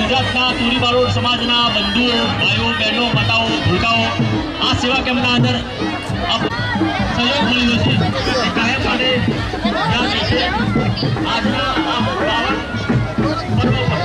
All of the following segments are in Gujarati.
ગુજરાતના તુરી બારોટ સમાજના બંધુઓ, ભાઈઓ, બહેનો, માતાઓ, ભૂલકાઓ આ સેવા કેમ્પના અંદર સહયોગ મળ્યો છે. કાયમ માટે યાદ રહેશે. આજના આ પાવન પર્વ પર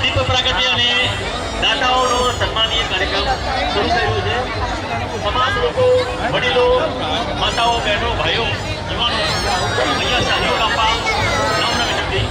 દીપ પ્રાગટ્ય અને દાતાઓનો સન્માનીય કાર્યક્રમ શરૂ થયો છે. તમામ લોકો, વડીલો, માતાઓ, બહેનો, ભાઈઓ, યુવાનો અહીંયા સહયોગ આપવા નમ્ર વિનંતી.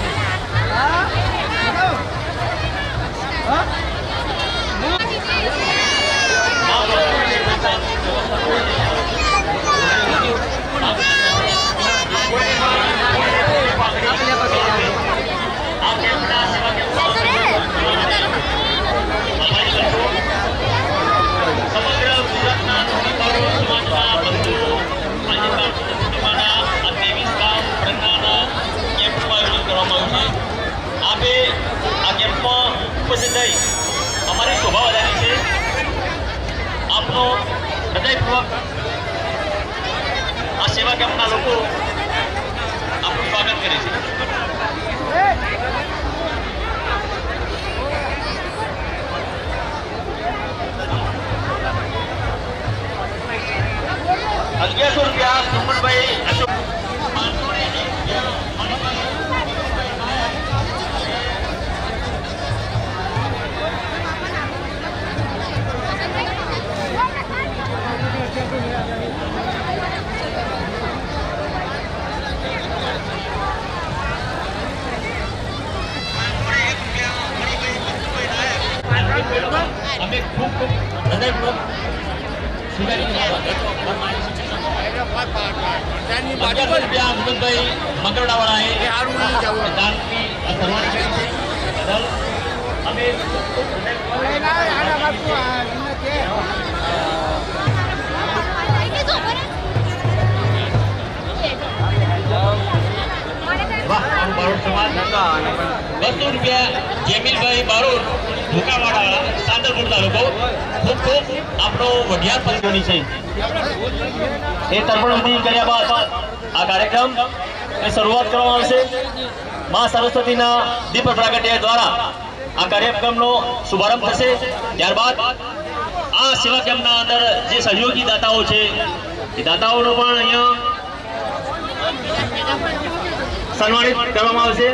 અમારી શોભા વધારી છે. આપનો હૃદયપૂર્વક આ સેવા કેમ્પના લોકો આપનું સ્વાગત કરે છે. ₹1100 સુમનભાઈ અશોક અમે ખૂબ ખૂબ હૃદયપૂર્વક સ્વીકારી મંગળવાળાએ દાનની શરૂઆત કરી છે. અમે ₹200 જેમિલભાઈ બારોટ ભૂકાવાડા સાંતલપુર તાલુકો ખૂબ ખૂબ આપણો વઢિયાર પંચોની છે. એ તર્પણ વિધિ કર્યા બાદ આ કાર્યક્રમ શરૂઆત કરવામાં આવશે. મા સરસ્વતીના દીપ પ્રાગટ્ય દ્વારા આ કાર્યક્રમનો શુભારંભ થશે. ત્યારબાદ આ સેવા કેમ્પના અંદર જે સહયોગી દાતાઓ છે એ દાતાઓનો પણ અહીંયા સન્માનિત કરવામાં આવશે.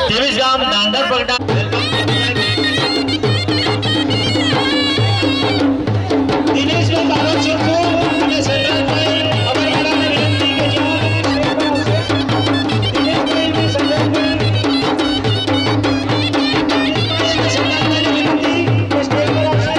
ત્રેવીસ ગામ દાંડર પગડા દિનેશભાઈ બારોટ સિદ્ધપુર અને સંજયભાઈ અમરવાડાને વિનંતી કે જેઓ દિનેશભાઈને સંજયભાઈને વિનંતી કે સ્ટેજ પર આવશે.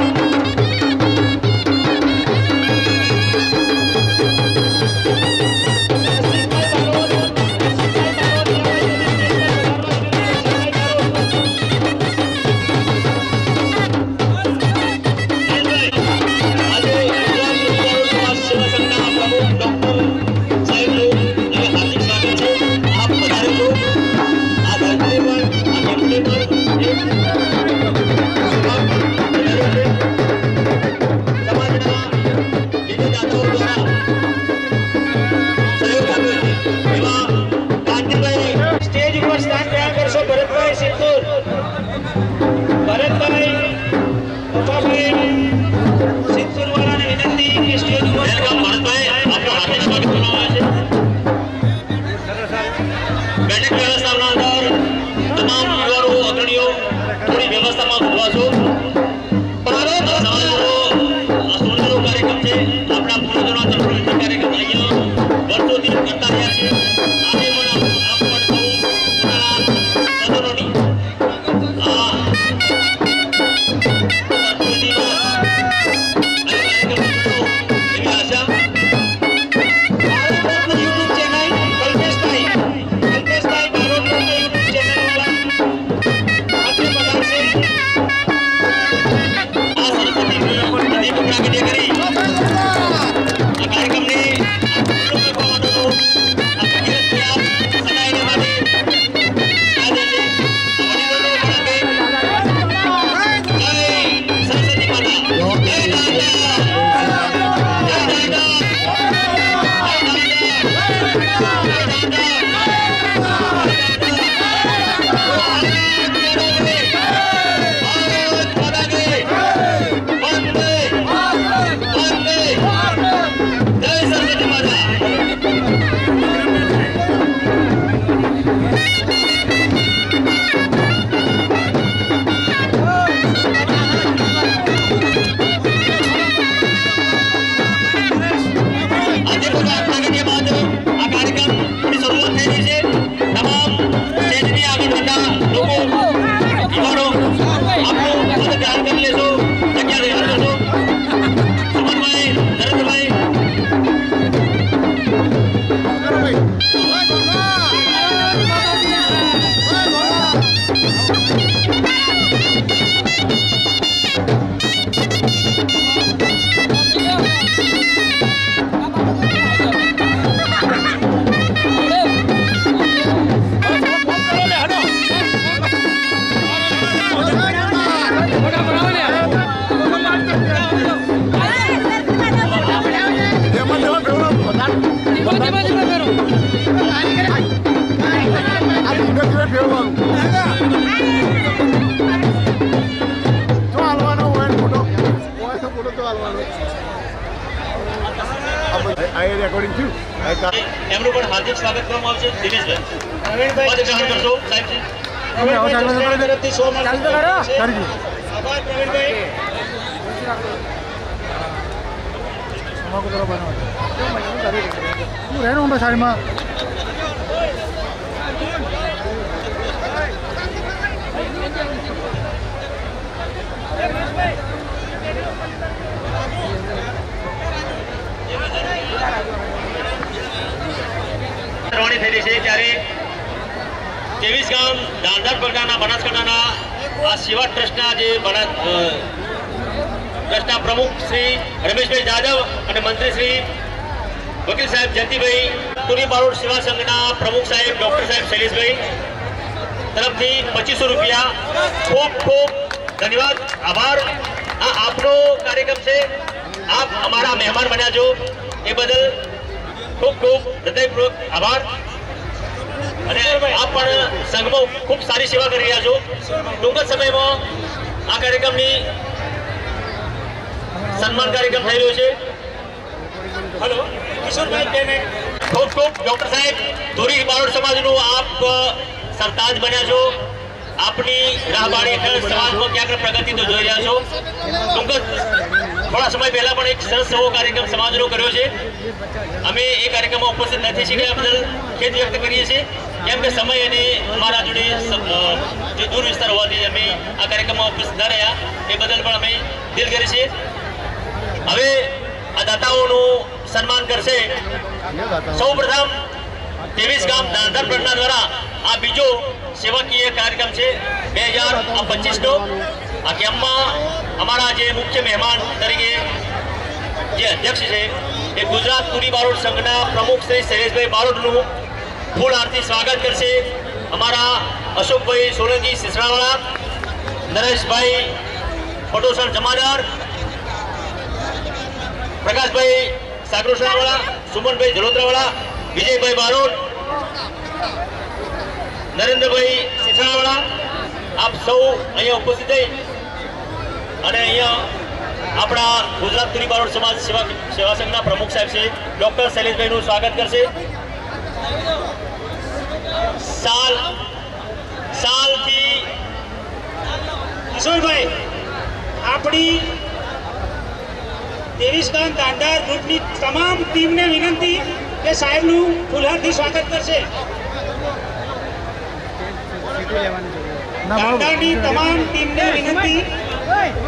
એમનું પણ હાર્દિક સ્વાગત કરવામાં આવશે. દિનેશભાઈ પદ ગ્રહણ કરશો સાહેબજી. તરફથી 100 આભાર પ્રવીણભાઈ. તું રહેવાનું સાઈડમાં કરવાની થઈ રહી છે ત્યારે 23 ગામ ધાંધાર પ્રકારના બનાસકાંઠાના આ સેવા ટ્રસ્ટના જે ટ્રસ્ટના પ્રમુખ શ્રી રમેશભાઈ જાદવ અને મંત્રી શ્રી વકીલ સાહેબ જયંતિભાઈ, તુરી બારોટ સેવા સંઘના પ્રમુખ સાહેબ ડોક્ટર સાહેબ શૈલેષભાઈ તરફથી 2500 રૂપિયા ખૂબ ખૂબ ધન્યવાદ, આભાર। આ આપનો કાર્યક્રમ છે, આપ અમારા મહેમાન બન્યા છો એ બદલ ખૂબ ખૂબ હૃદયપૂર્વક આભાર। અને આપ પણ સંઘમાં ખૂબ સારી સેવા કરી રહ્યા છો। ટૂંક જ સમયમાં આ કાર્યક્રમની સન્માન કાર્યક્રમ થઈ રહ્યો છે। હેલો કિશોરભાઈ, ખૂબ ખૂબ ડોક્ટર સાહેબ, ધોરી બારોટ સમાજનું આપ સરતાજ બન્યા છો, આપની રાહબારી હેઠળ સમાજમાં ક્યાંક પ્રગતિ તો જોઈ રહ્યા છો। ટૂંક થોડા સમય પહેલા પણ એક સરસ એવો કાર્યક્રમ સમાજનો કર્યો છે, અમે એ કાર્યક્રમમાં ઉપસ્થિત નથી શક્યા બદલ ખેદ વ્યક્ત કરીએ છીએ, કેમ કે સમય અને અમારા જોડે જે દૂર વિસ્તાર હોવાથી અમે આ કાર્યક્રમમાં ઉપસ્થિત ન રહ્યા એ બદલ પણ અમે દિલગીરી છીએ। હવે આ દાતાઓનું સન્માન કરશે સૌપ્રથમ 23 ગામ ધાંધાર પ્રજ્ઞા દ્વારા આ બીજો સેવાકીય કાર્યક્રમ છે 2025નો। આ કેમ્પમાં અમારા જે મુખ્ય મહેમાન તરીકે જે અધ્યક્ષ છે એ ગુજરાત તુરી બારોટ સંઘના પ્રમુખ શ્રી શૈલેષભાઈ બારોટનું ફૂલ આરતી સ્વાગત કરશે અમારા અશોકભાઈ સોલંકી સિસરાવાળા, નરેશભાઈ પટોસર જમાદાર, પ્રકાશભાઈ સાગરોસરાવાળા, સુમનભાઈ જલોત્રાવાળા, વિજયભાઈ બારોટ, નરેન્દ્રભાઈ સિસરાવાળા, આપ સૌ અહીંયા ઉપસ્થિત થઈ અને અહીંયા આપણા ગુજરાત તુરી બારોટ સમાજ સેવા સંઘના પ્રમુખ સાહેબ છે ડોક્ટર શૈલેષભાઈનું સ્વાગત કરશે। સાલથી કિશોરભાઈ, આપણી 23 ગામ ધાંધાર ગ્રુપની તમામ ટીમને વિનંતી કે સાહેબનું ફૂલહારથી સ્વાગત કરશે। ધાંધારની તમામ ટીમને વિનંતી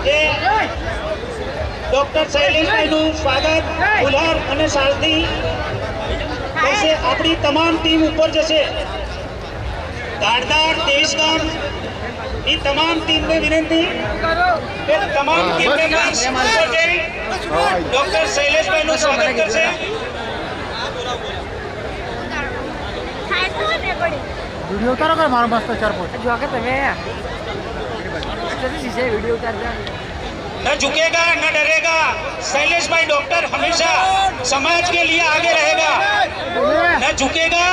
કે ડોક્ટર શૈલેષભાઈનું સ્વાગત ફૂલહાર અને શાલથી કરશે। આપણી તમામ ટીમ ઉપર જશે। ધાંધાર 23 ગામ ની તમામ ટીમને વિનંતી કે તમામ ટીમ મેમ્બર્સ ડોક્ટર શૈલેષભાઈનું સ્વાગત કરશે। वीडियो उतारो कर मारो मस्त 4 पोस्ट जो आके તમે शीशे वीडियो उतार दे। न झुकेगा न डरेगा, शैलेष भाई डॉक्टर हमेशा समाज के लिए आगे रहेगा। न झुकेगा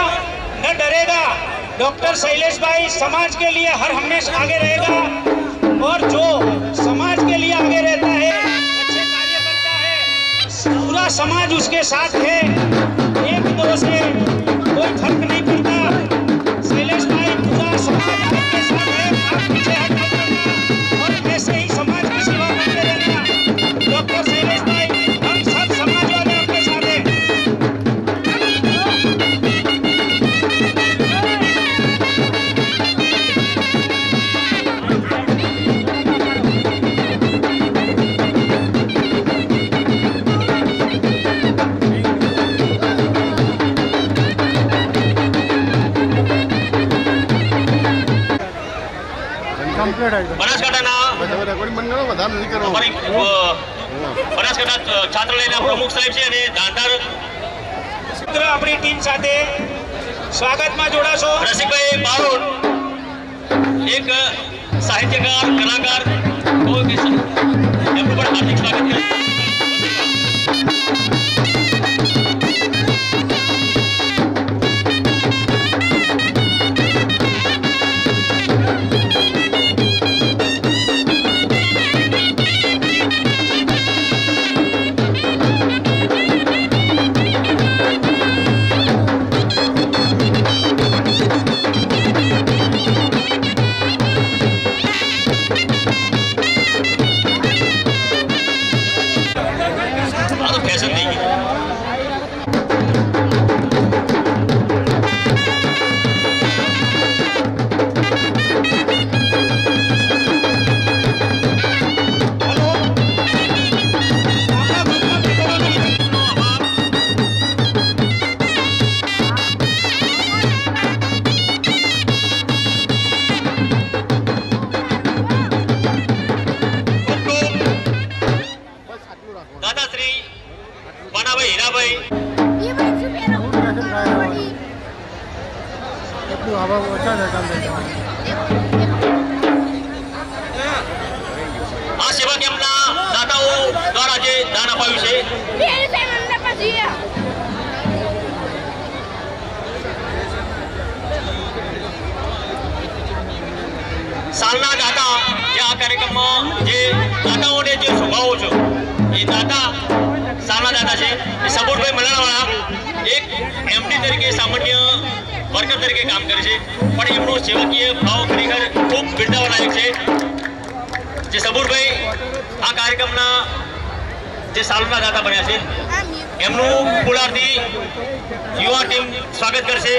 न डरेगा, डॉक्टर शैलेष भाई समाज के लिए हर हमेशा आगे रहेगा। और जो समाज के लिए आगे रहता है, अच्छे कार्य करता है, पूरा समाज उसके साथ है। एक दो से कोई फर्क नहीं पड़ता। शैलेष भाई पूरा समाज आपके साथ है, आप पीछे हट मत करना और ऐसे ही समाज की सेवा करते रहना। डॉक्टर शैलेष भाई, हम सब समाज वाले आपके साथ हैं। कंप्लीट है બનાસકાંઠાના અમારી બનાસકાંઠા છાત્રાલયના પ્રમુખ સાહેબ છે અને ધાંધાર આપણી ટીમ સાથે સ્વાગતમાં જોડાશો। રસિકભાઈ બારોટ એક સાહિત્યકાર, કલાકાર, એમનું પણ હાર્દિક સ્વાગત કરે। ફેશન થઈ ગઈ। નાનાભાઈ હીરાભાઈ એટલું હવા ઓછા છે ચાલતા આ સેવા કેમ્પના દાતાઓ દ્વારા જે દાન અપાયું છે સાલના દાતા જે આ કાર્યક્રમમાં જે દાતાઓને જે સ્વભાવો છો એ દાતા સાલના દાતા છે એ સબુરભાઈ મલાણાવાળા એક એમડી તરીકે સામાન્ય વર્કર તરીકે કામ કરે છે પણ એમનો સેવકીય ભાવ ખરેખર ખૂબ બિરદાવલાયક છે જે સબુરભાઈ આ કાર્યક્રમના જે સાલના દાતા બન્યા છે એમનું ફુલારથી યુવા ટીમ સ્વાગત કરશે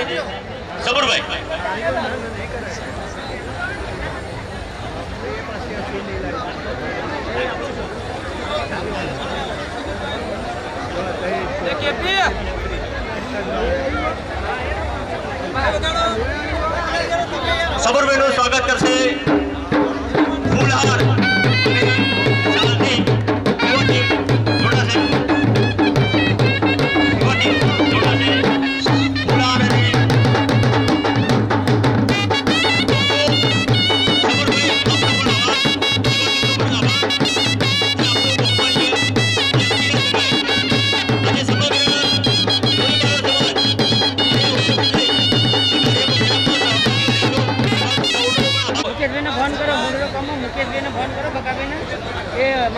સબુરભાઈ સબુરભાઈનું સ્વાગત કરશે ફૂલહાર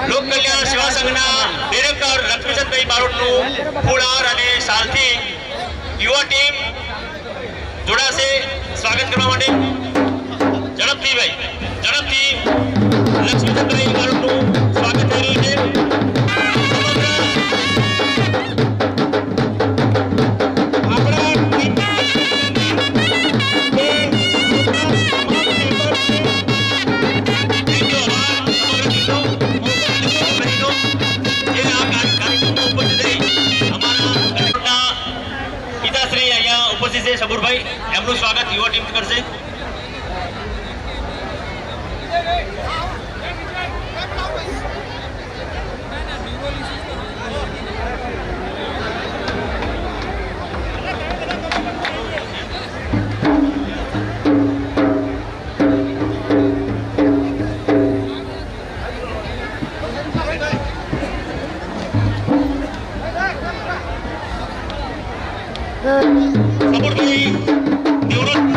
લોક કલ્યાણ સેવા સંઘના ડિરેક્ટર લક્ષ્મીચંદભાઈ બારોટનું ફૂલહાર અને સાલથી યુવા ટીમ જોડાશે સ્વાગત કરવા માટે ઝડપથી લક્ષ્મીચંદભાઈ બારોટનું સ્વાગત થઈ રહ્યું છે સબુરભાઈ એમનું સ્વાગત યુવા ટીમ કરશે સબુરભાઈ નિવૃત્ત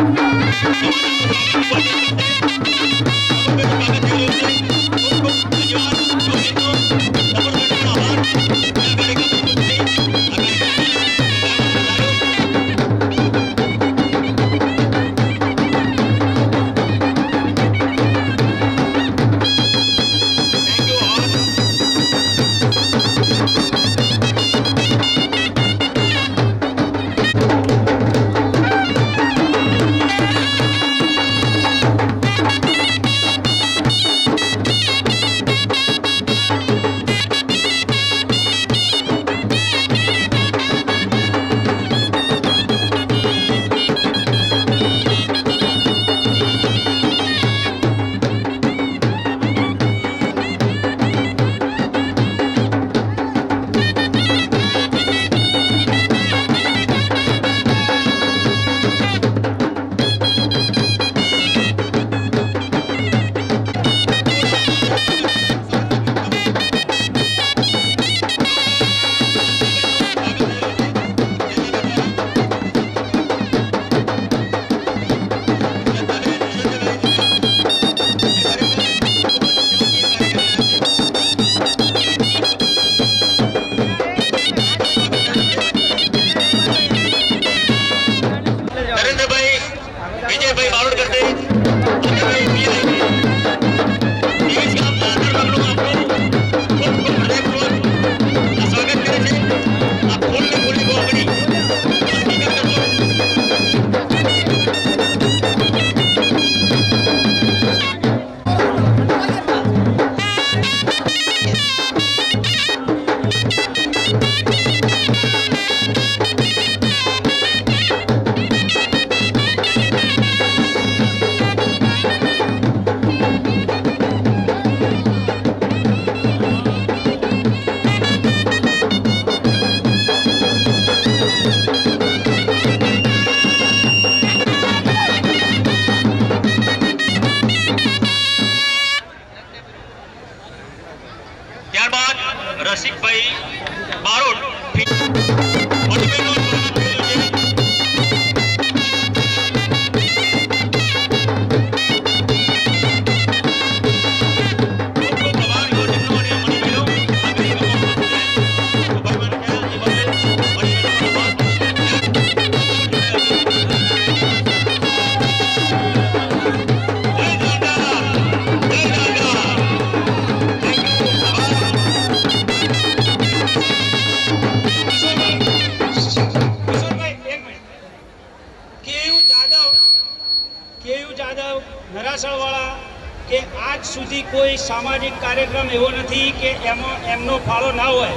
સુધી કોઈ સામાજિક કાર્યક્રમ એવો નથી કે એમાં એમનો ફાળો ના હોય.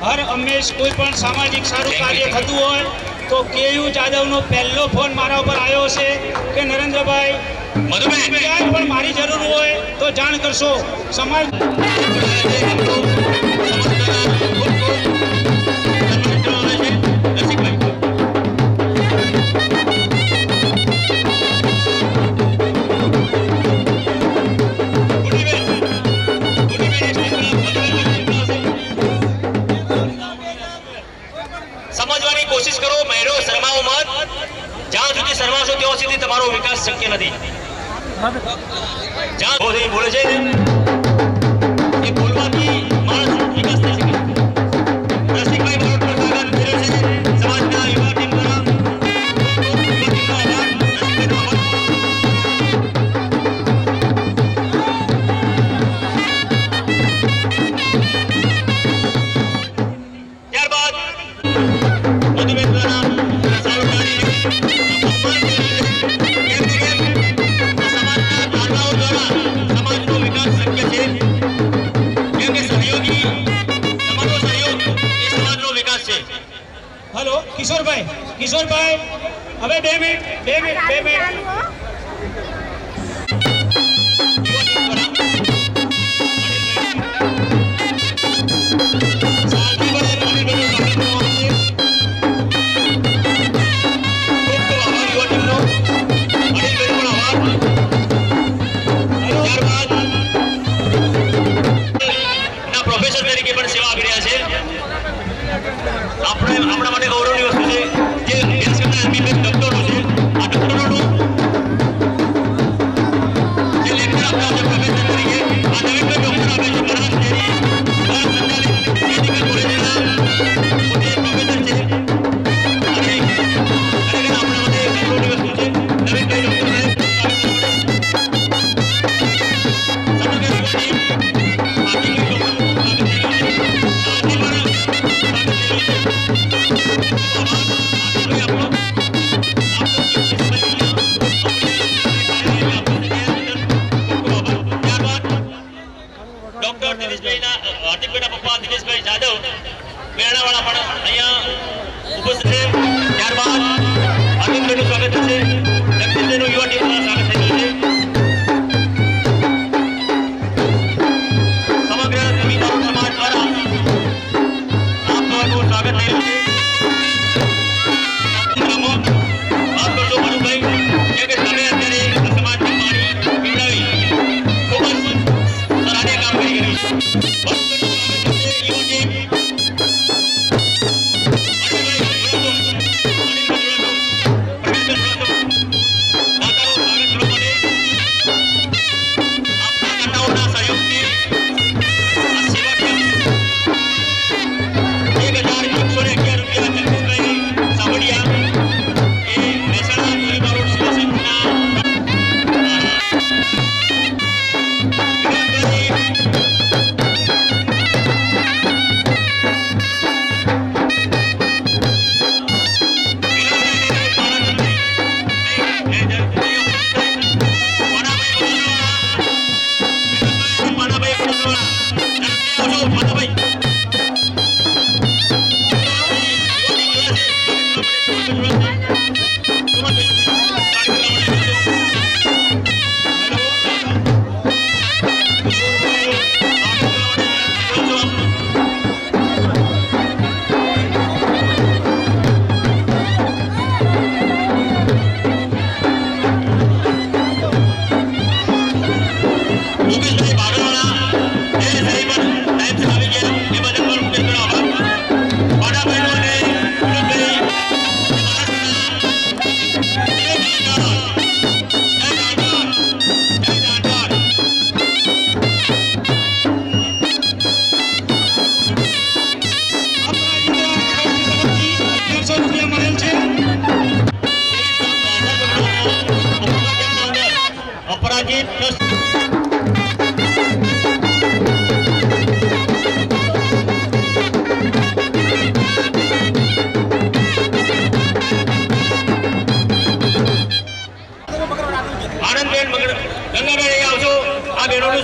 હર હંમેશ કોઈ પણ સામાજિક સારું કાર્ય થતું હોય તો કેયુ જાદવનો પહેલો ફોન મારા ઉપર આવ્યો છે કે નરેન્દ્રભાઈ ક્યાંય પણ મારી જરૂર હોય તો જાણ કરશો. સમાજ સમજવાની કોશિશ કરો, મહેરો શરમાવો મત. જ્યાં સુધી શરમાશો ત્યાં સુધી તમારો વિકાસ શક્ય નથી. જ્યાં બોલે છે એ બોલવાથી માણસ વિકાસ થઈ શકે. રસિકભાઈ બારોટનો સ્વાગત કર્યો છે સમાજના યુવા ટીમ દ્વારા. રસિકભાઈનો આભાર. ત્યારબાદ મધુબેન દ્વારા સારું ગાડીને અપમાન કર્યું છે. કેમ કે સમાજના દાતાઓ દ્વારા સમાજનો વિકાસ શક્ય છે. કેમ કે સહયોગી તમારો સહયોગ એ સમાજનો વિકાસ છે. હલો કિશોરભાઈ, કિશોરભાઈ હવે 2 મિનિટ 2 મિનિટ 2 મિનિટ. પ્રોફેસર તરીકે પણ સેવા આપી રહ્યા છે. આપણા માટે ગૌરવની વસ્તુ છે જે અભ્યાસ કરતા એમબીબીએસ ડોક્ટરો છે. આ ડોક્ટરોનું જે લેક્ચર આપતા છે પ્રોફેસર તરીકે આ નવીનભાઈ ડોક્ટર આપે છે. બનાસ ડેરી દ્વારા સંચાલિત મેડિકલ કોલેજના પોતે પ્રોફેસર છે. અને ખરેખર આપણા માટે ગૌરવની વસ્તુ છે નવીનભાઈ ડોક્ટર સાહેબ. ડોક્ટર દિનેશભાઈના હાર્દિકભાઈના પપ્પા દિનેશભાઈ જાદવ મેરણાવાળા પણ અહીંયા ઉપસ્થિત છે. ત્યારબાદ હાર્દિકભાઈનું સ્વાગત થશે. જગદીશભાઈનું યુવા ટીમ દ્વારા સ્વાગત થઈ રહ્યું છે. સમગ્ર જમીદાર સમાજ દ્વારા આપ સૌનું સ્વાગત થઈ રહ્યું છે. આપ કરશો મનુભાઈ કે તમે અત્યારે સમાજને પાણી પીવડાવી ખૂબ જ સરાહનીય કામ કરી રહ્યું છે.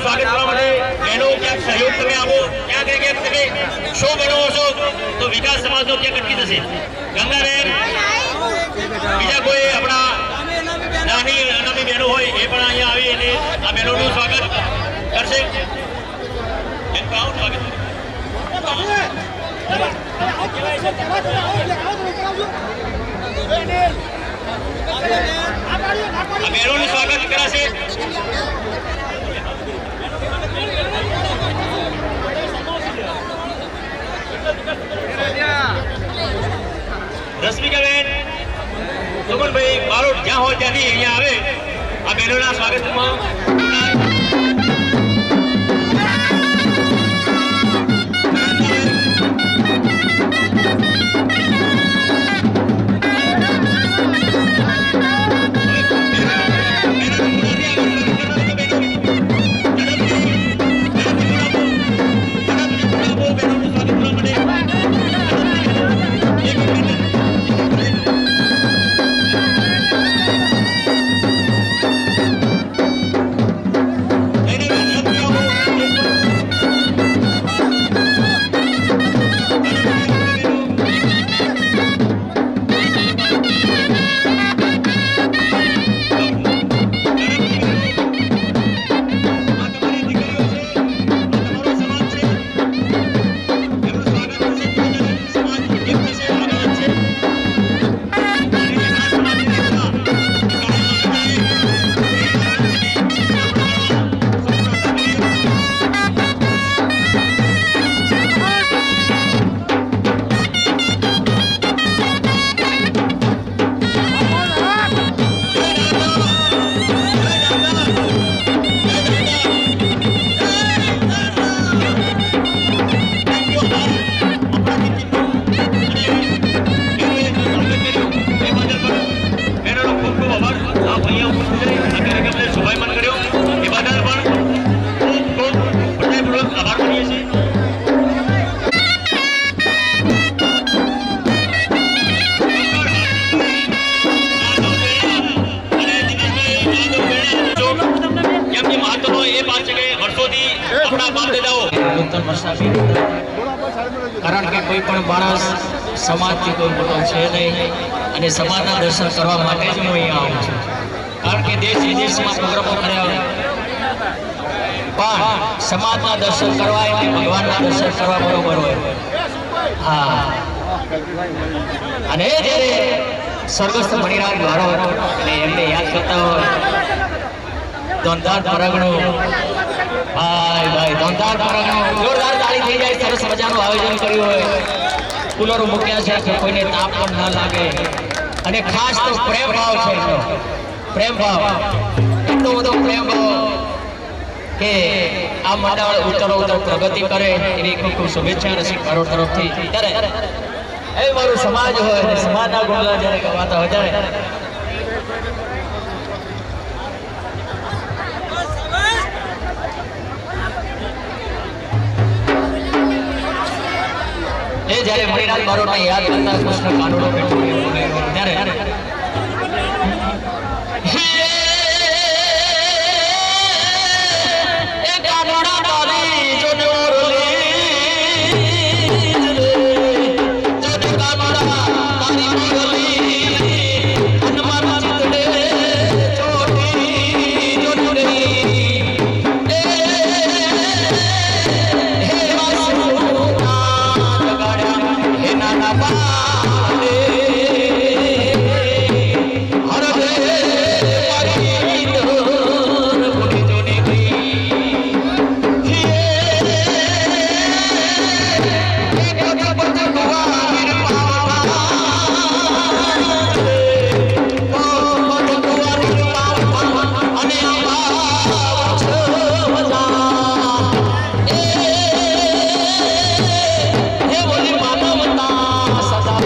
સ્વાગત કરવા માટે બહેનો ક્યાંક સહયોગ તમે આપો, ક્યાંક તમે શો બનાવો છો તો વિકાસ સમાજનો ક્યાંક અટકી જશે. ગંગાબેન, બીજા કોઈ આપણા નાની અનામી બહેનો હોય એ પણ અહીંયા આવી અને આ બહેનોનું સ્વાગત કરશે. સ્વાગત બહેનોનું સ્વાગત કરાશે. રશ્મિકાબેન, સુમનભાઈ બારોટ જ્યાં હોય ત્યાંથી અહીંયા આવે આ બહેનોના સ્વાગતમાં. કારણ કે કોઈ પણ માણસ સમાજથી કોઈ મોટો છે નહીં અને સમાજના દર્શન કરવા માટે જ હું અહીંયા આવું છું. કારણ કે દેશ વિદેશમાં પ્રોગ્રામો કર્યા પણ સમાજના દર્શન કરવા એટલે ભગવાનના દર્શન કરવા બરોબર હોય. હા, અને જ્યારે સ્વર્ગસ્થ મણિરાજ બારોટ અને એમને યાદ કરતા હોય દોંધાર પરગણો, ભાઈ દોંધાર પરગણો જોરદાર તાળી થઈ જાય. સરસ મજાનું આયોજન કર્યું હોય, કુલરો મૂક્યા છે કે કોઈને તાપ પણ ના લાગે. અને ખાસ તો પ્રેમ ભાવ છે એમનો, પ્રેમ ભાવ, એટલો બધો પ્રેમ ભાવ કે આ મંડળ ઉત્તરોત્તર પ્રગતિ કરે એની ખૂબ ખૂબ શુભેચ્છા રસિક બારોટ તરફથી. ત્યારે એ મારું સમાજ હોય અને સમાજના ગુણગાન જ્યારે ગવાતા હોય ત્યારે એ જ્યારે મણિરાજ બારોટને યાદ કરતા કૃષ્ણ કાનુડો બેઠો ત્યારે સદા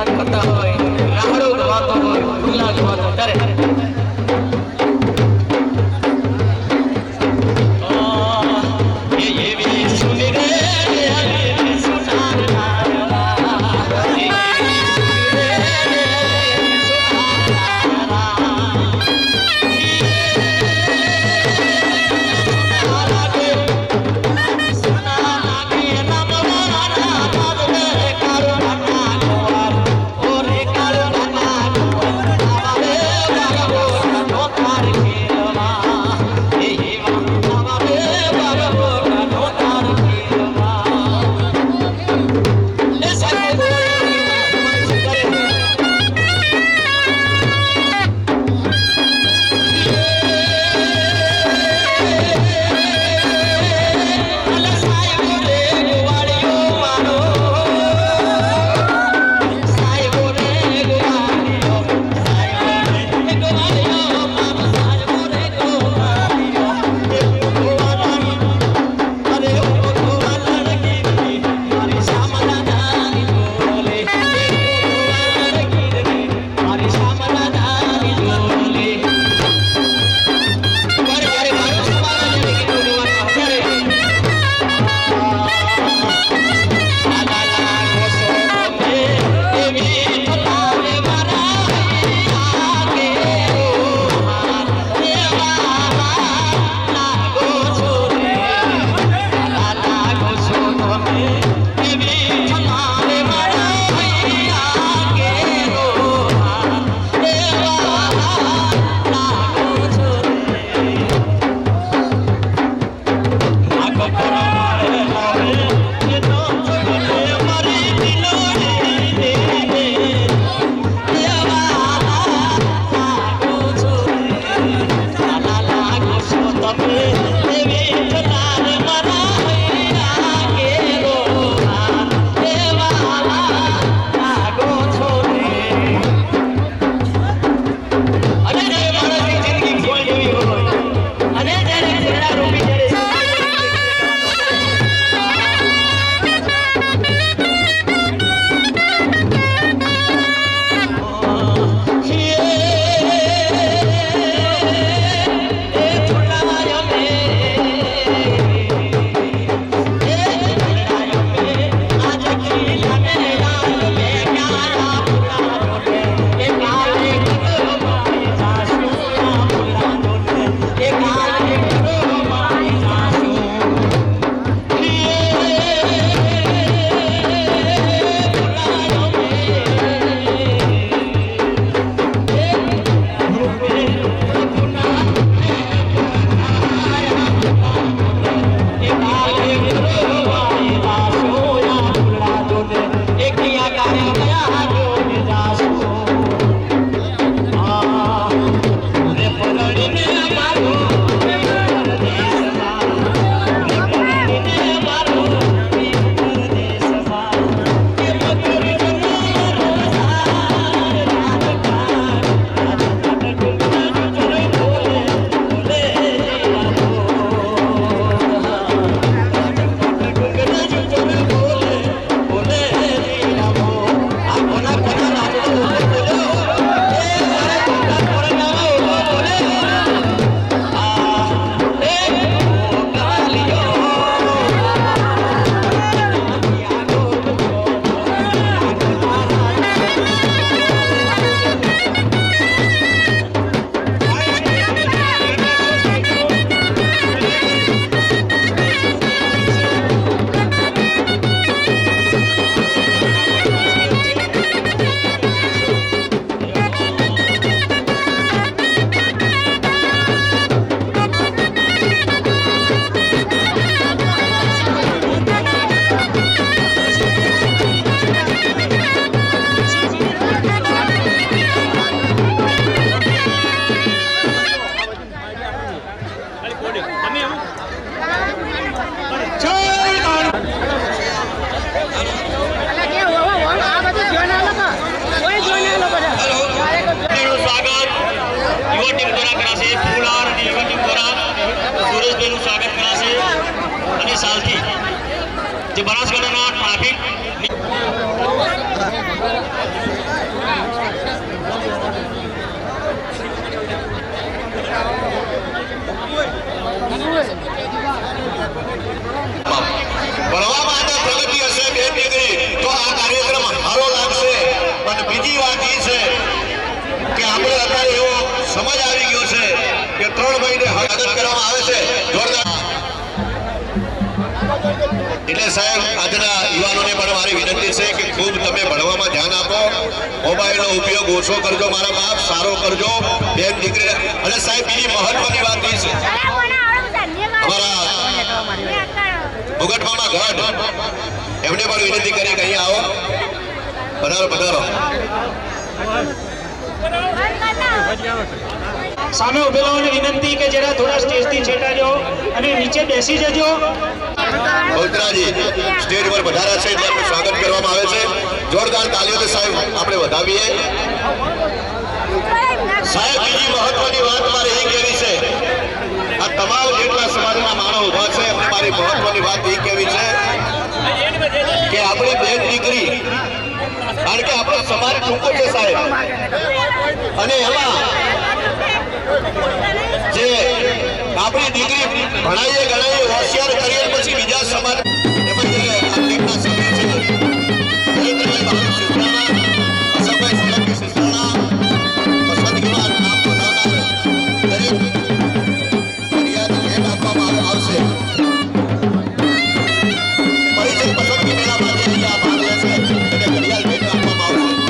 ગીત ગાતા હોય, રાહડો ગવાતો હોય, ખુલ્લા ગવાતો ત્યારે સાલથી જે બનાસકાંઠાના ટ્રાફિક ભણવામાં આગળ પ્રગતિ હશે 2 ડિગ્રી તો આ કાર્યક્રમ સારો લાગશે. અને બીજી વાત એ છે કે આપણે અત્યારે એવો સમજ આવી ગયો છે કે 3 મહિને સ્વાગત કરવામાં આવે છે જોરદાર. એટલે સાહેબ આજના યુવાનોને પણ મારી વિનંતી છે કે ખૂબ તમે ભણવામાં ધ્યાન આપો, મોબાઈલનો ઉપયોગ ઓછો કરજો, મારા બાપ સારો કરજો 2 ડિગ્રી. અને સાહેબ બીજી મહત્વની વાત એ છે અમારા મુગટમામા ગઢ એમને પણ વિનંતી કરી કે અહીંયા આવો, પધારો પધારો. સામે ઉભેલાઓને વિનંતી કે જરા થોડા સ્ટેજથી છેટા જાઓ અને નીચે બેસી જજો. બહુચરાજી સ્ટેજ પર પધાર્યા છે એટલે એમનું સ્વાગત કરવામાં આવે છે. જોરદાર તાળીઓથી સાહેબ આપણે વધાવીએ. સાહેબ બીજી મહત્વની વાત મારે એ કહેવી છે, આ તમામ જેટલા સમાજના માણસો ઉભા છે એમને મારી મહત્વની વાત એ કહેવી છે કે આપણી 2 ડિગ્રી, કારણ કે આપણો સમાજ ટૂંકો છે સાહેબ, અને એમાં જે આપણી દીકરી ભણાઈએ ગણાઈએ હોશિયાર કરીએ પછી બીજા સમાજ એમાં જે આપણા સભ્ય છે નરેન્દ્રભાઈ બાબુ સિંધાણા, અશોકભાઈ સોલંકી સિંધાણા, પસંદગીમાં નામ નોંધાવનાર દરેક ફરિયાદ ભેટ આપવામાં આવશે. પરિચય પસંદગી મેળામાં જે આ ભાગ લેશે એને ઘડિયાળ ભેટ આપવામાં આવશે.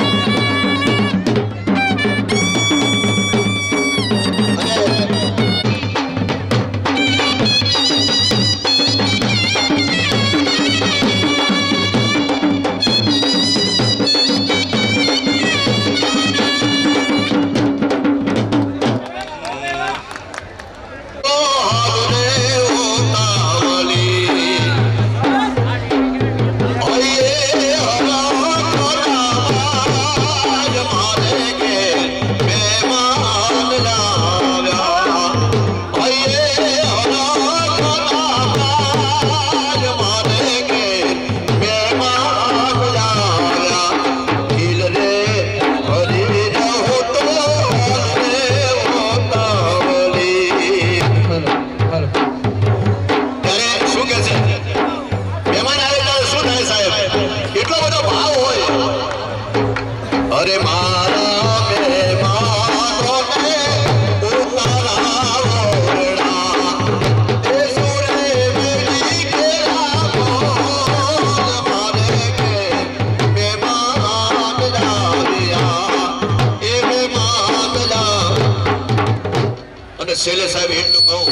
છેલ્લે સાહેબ એટલું કહું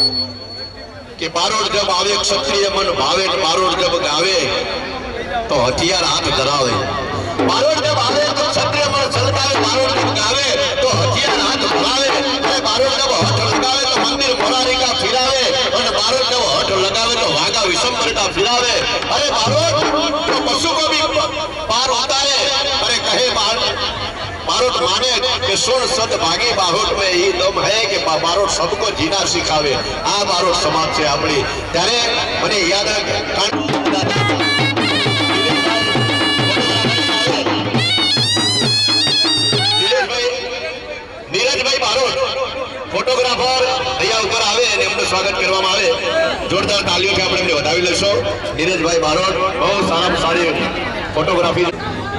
કે બારોટ જબ આવે ક્ષત્રિય મન ભાવે, બારોટ જબ ગાવે તો હથિયાર હાથ ધરાવે. બારોટ જબ આવે તો ક્ષત્રિય મન છલકાવે, બારોટ જબ ગાવે તો હથિયાર હાથ ધરાવે. અને બારોટ જબ હઠ લગાવે તો મંદિર મોરારિકા ફિરાવે, અને બારોટ જબ હઠ લગાવે તો વાઘા વિશંબરકા ફિરાવે. અરે બારોટ તો પશુ को भी पार होता है. अरे कहे बारोट माने कि सुन सद भागी बारोट में ही दम है कि बारोट सबको जीना सिखावे. आ बारोट समाज से अपनी त्यारे મને યાદ નીરજભાઈ બારોટ ફોટોગ્રાફર અહીંયા ઉપર આવે અને એમનું સ્વાગત કરવામાં આવે. જોરદાર તાળીઓથી આપણે એમને વધાવી લેશો. નીરજભાઈ બારોટ બહુ સારામાં સારી ફોટોગ્રાફી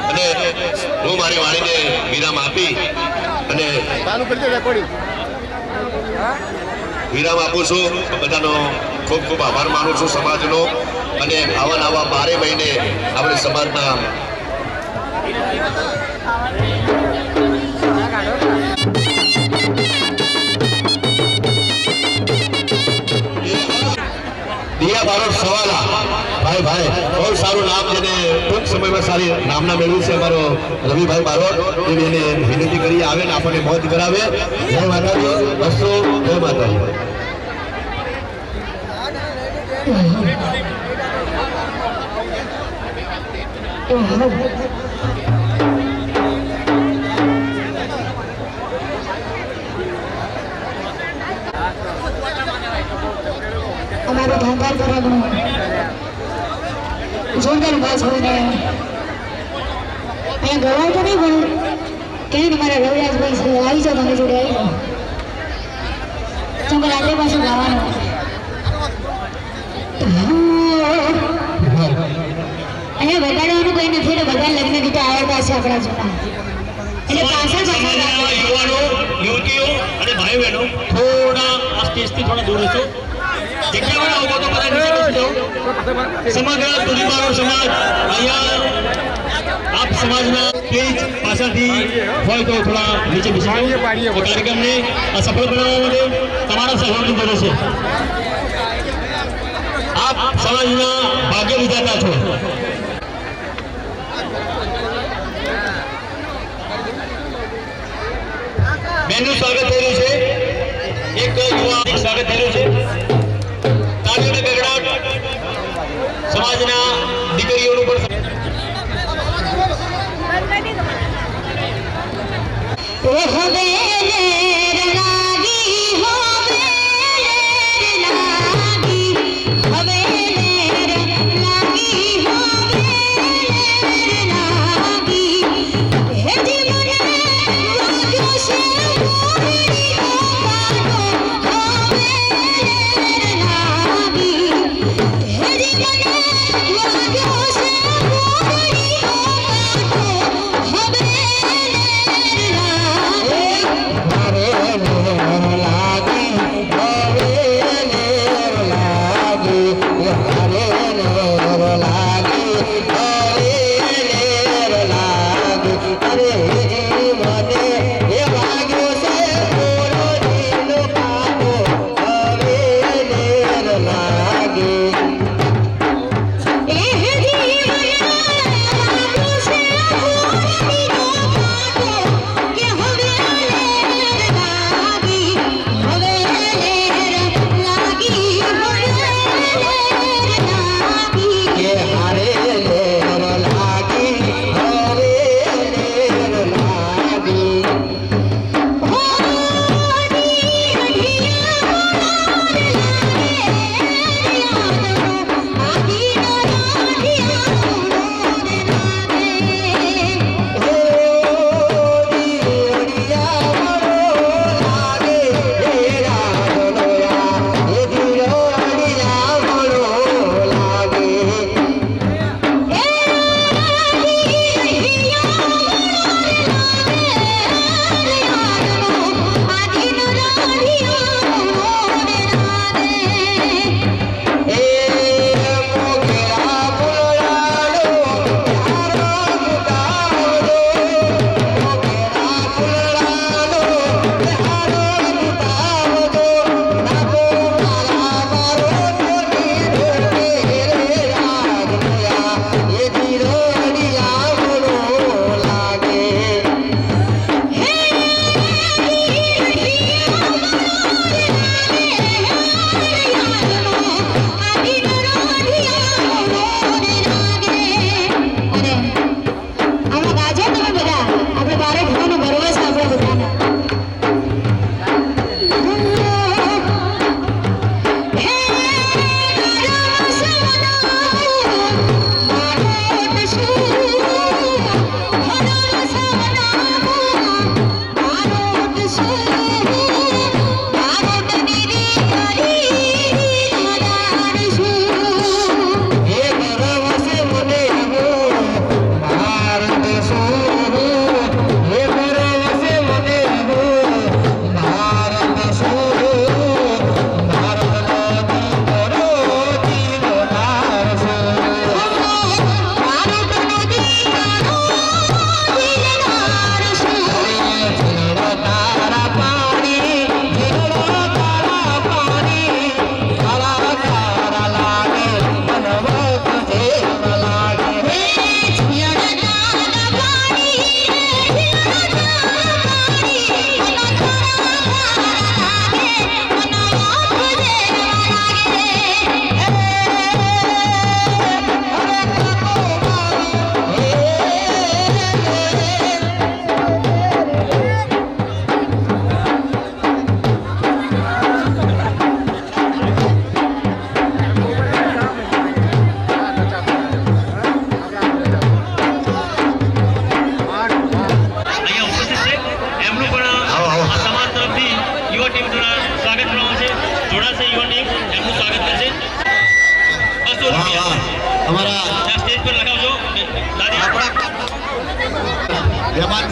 અને હું મારી વાણીને વિરામ આપી અને વિરામ આપું છું. બધાનો ખૂબ ખૂબ આભાર માનું છું સમાજનો. અને આવા નવા 12 મહિને આપણે સમાજના દિયા બારોટ સવાલા ભાઈ બહુ સારું નામ, જેને ટૂંક સમયમાં સારી નામના મેળવી છે અમારો રવિભાઈ બારોટ. એને વિનંતી કરી આવે ને આપણને મોજ કરાવે. જય માતાજી, બસો જય માતાજી. हमारे धंधा जोरदार बात हो रहा है. गवाह तो नहीं बोल क्या हमारा रविराज भाई से आई जाओ, તમે જોડે આવી જાઓ. તમારે આગળ પાછું ગાવાનું. અહીંયા વગાડવાનું કોઈ નથી એટલે બધા લગ્ન ગીતો આવડતા છે આપણા જૂના એટલે પાછળ સમાજના યુવાનો યુવતીઓ અને ભાઈઓ બહેનો થોડા આ સ્ટેજથી થોડા દૂર રહેશો જગ્યામાં આવો તો બધા નીચે બેસી જાઓ સમગ્ર તુલીબારો સમાજ અહીંયા આપ સમાજના પેજ પાછળથી હોય તો થોડા નીચે બેસી જાઓ કાર્યક્રમને સફળ બનાવવા માટે તમારા સહયોગની જરૂર છે આપ સમાજના ભાગ્ય વિધાતા છો બેનનું સ્વાગત થઈ રહ્યું છે એક યુવા સ્વાગત થઈ રહ્યું છે તાળીઓને ગગડાટ સમાજના દીકરીઓનું પણ હવે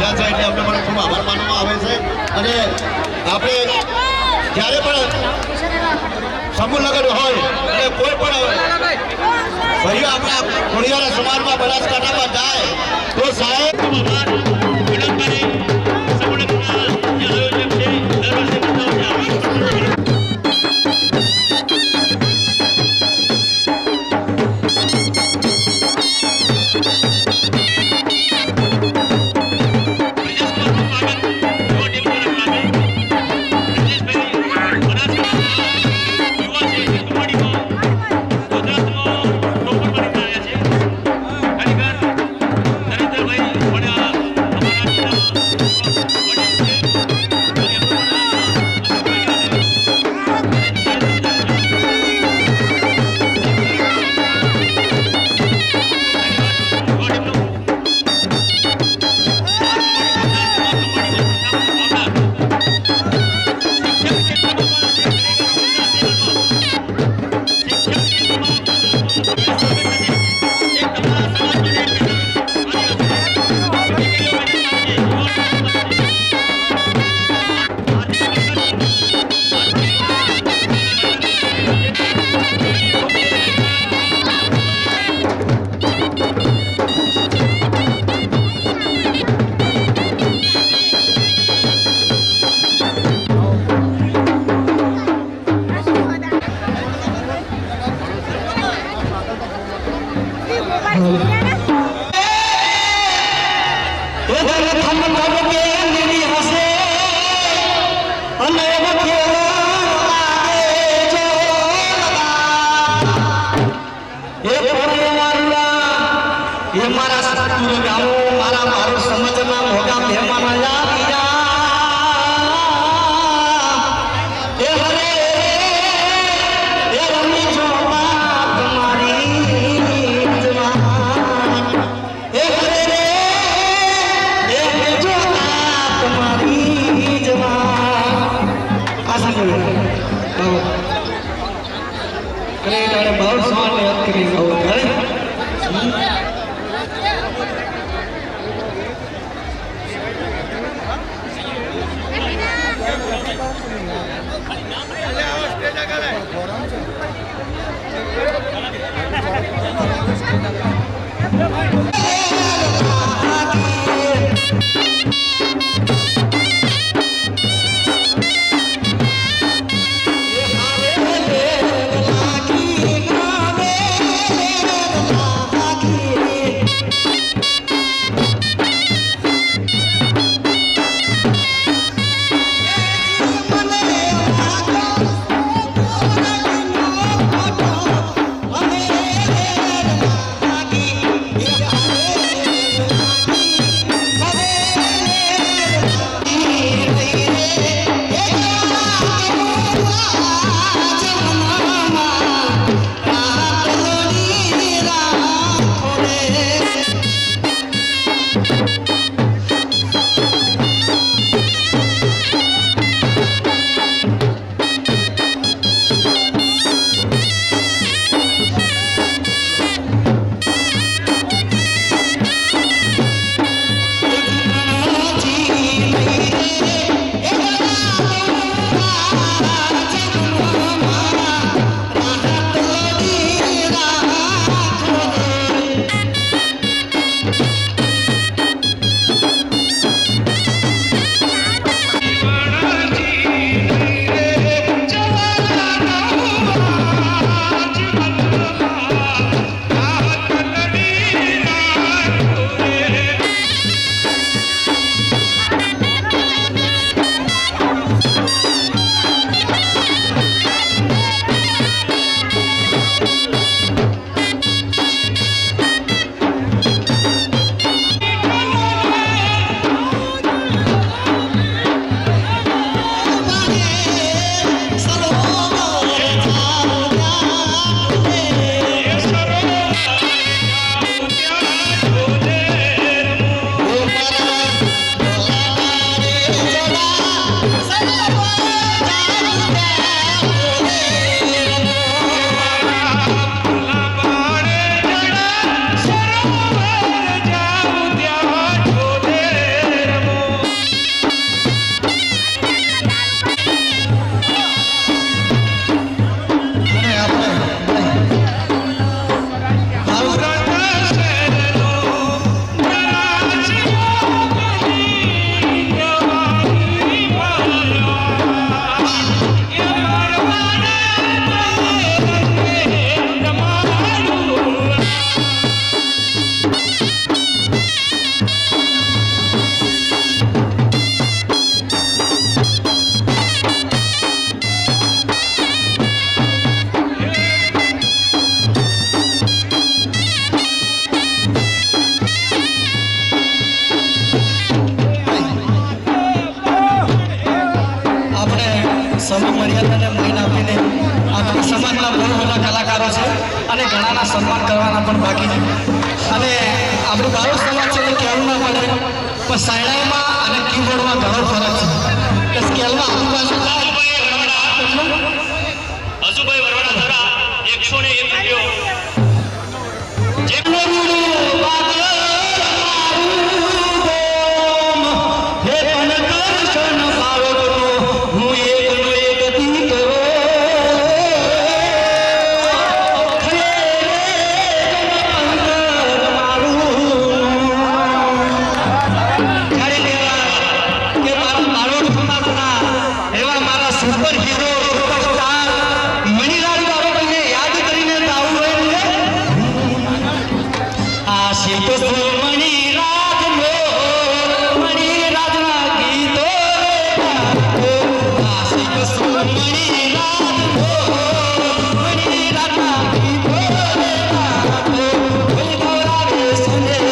વધ્યા છે એટલે અમને પણ ખૂબ આભાર માનવામાં આવે છે અને આપણે જ્યારે પણ સમૂહ લગ્ન હોય અને કોઈ પણ ભાઈઓ આપણા ખોડિયાર સમાજમાં બનાસકાંઠામાં જાય તો સાહેબ આપણે સમય મર્યાદાને માન આપીને આપણા સમાજના બહુ બધા કલાકારો છે અને ઘણાના સન્માન કરવાના પણ બાકી છે અને આપણું બારોટ સમાજ છે એ કહેવું ના પડે પણ સાયડામાં અને કીબોર્ડમાં ઘણો ફરક છે કે સ્કેલમાં આપણી પાસે હસુભાઈ વરવાડા દ્વારા 101 રૂપિયો સુપર હીરો સુપરસ્ટાર મણિલાલ બારોટને યાદ કરીને ગાવું હોય ને આ શિલ્પ મણિરાજના ગીતો આ શિલ્પ મણિરાજના ગીતો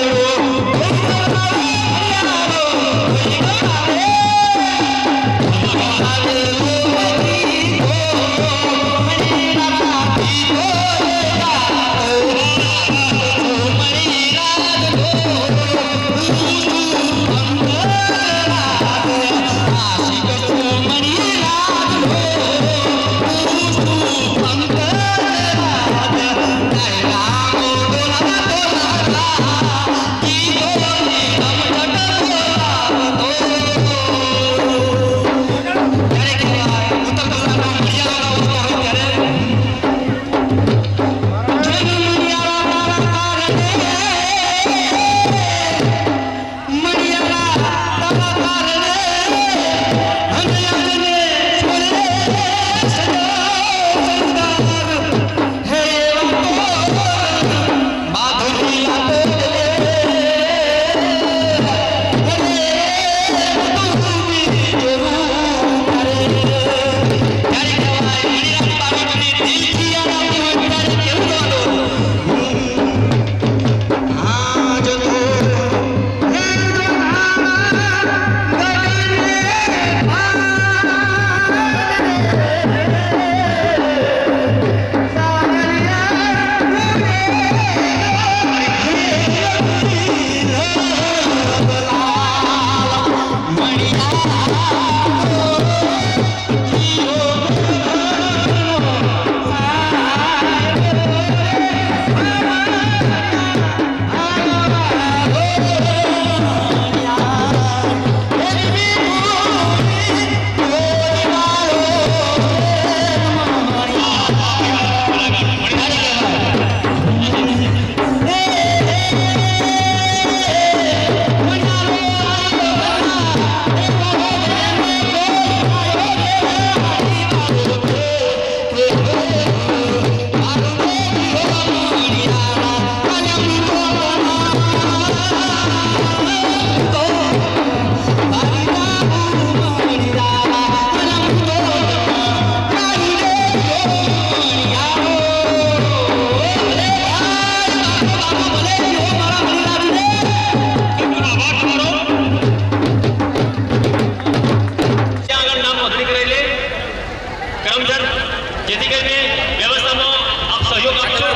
જેથી કરીને વ્યવસ્થામાં આપ સહયોગ આપશો.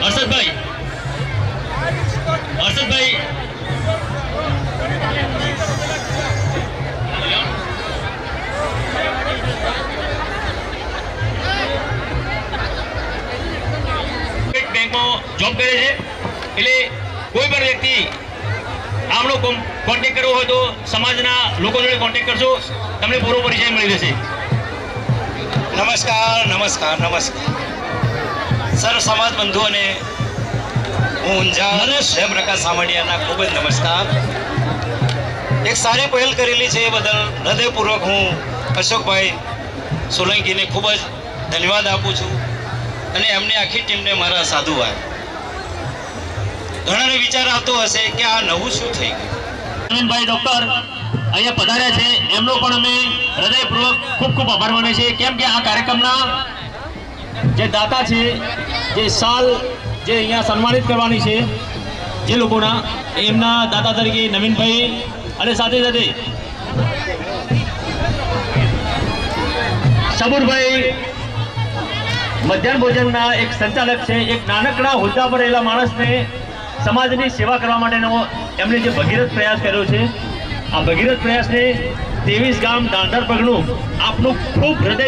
હર્ષદભાઈ બેંકમાં જોબ કરે છે એટલે કોઈ પણ વ્યક્તિ આમનો કોન્ટેક્ટ કરવો હોય તો સમાજના લોકો જોડે કોન્ટેક્ટ કરશો, તમને પૂરો પરિચય મળી જશે. નમસ્કાર સર સમાજ બંધુઓને હું ઊંઝા જયપ્રકાશ સામડિયાના ખૂબ જ નમસ્કાર. એક સારી પહેલ કરેલી છે એ બદલ હૃદયપૂર્વક હું અશોકભાઈ સોલંકીને ખૂબ જ ધન્યવાદ આપું છું અને એમની આખી ટીમને મારા સાધુભાઈ. ઘણાને વિચાર આવતો હશે કે આ નવું શું થઈ ગયું. નવીનભાઈ ડોક્ટર અહીંયા પધાર્યા છે, એમનો પણ અમે હૃદયપૂર્વક ખૂબ ખૂબ આભાર માનીએ છીએ, કેમ કે આ કાર્યક્રમના જે દાતા છે, જે સાલ જે અહીંયા સન્માનિત કરવાની છે જે લોકોના, એમના દાતા તરીકે નવીનભાઈ અને સાથે સાથે સબુરભાઈ મધ્યાહન ભોજનના એક સંચાલક છે. એક નાનકડા હોદ્દા પર રહેલા માણસને સમાજની સેવા કરવા માટેનો એમણે જે ભગીરથ પ્રયાસ કર્યો છે, આ ભગીરથ પ્રયાસને 23 ગામ દાંધાર પગનું આપનું ખૂબ હૃદય